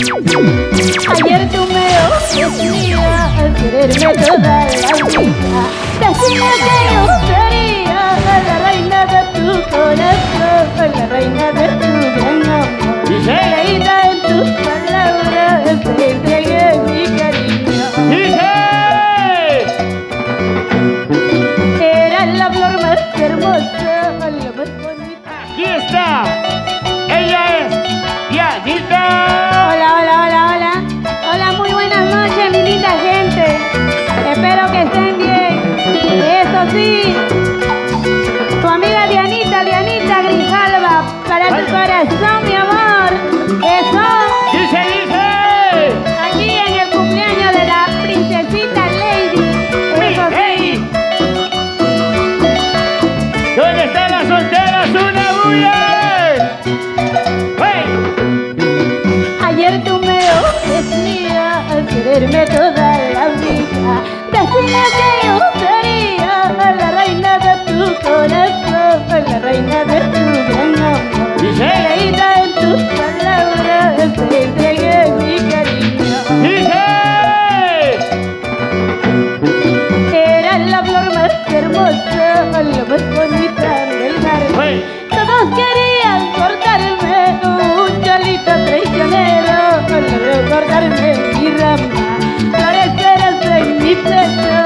Ayer tú me ofrecías al quererme toda la vida. Decía que yo sería la reina de tu corazón, la reina de tu gran amor. Leída en tus palabras, te entregué mi cariño. Eras la flor más hermosa, la más bonita. Aquí está. Ella es Dianita. Hola, hola, hola, hola. Hola, muy buenas noches, mi linda gente. Espero que estén bien. Eso sí, tu amiga Dianita, Dianita Grijalva, para tu corazón, mi amor. Eso, Dice. aquí en el cumpleaños de la princesita Lady. Eso sí. Hey. ¿Dónde están las solteras? ¡Una bulla! ¡Hey! Ayer tú me ofrecías al quererme toda la vida. Decía que yo sería la reina de tu corazón, la reina de tu gran amor. Dice. Leída en tus palabras, te entregué mi cariño. Dice. Eras la flor más hermosa, la más bonita del mar. Hey. Todos querían cortarme un chalito traicionero, cortarme mi rama, florecerás en mi pecho,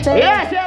suerte. Gracias.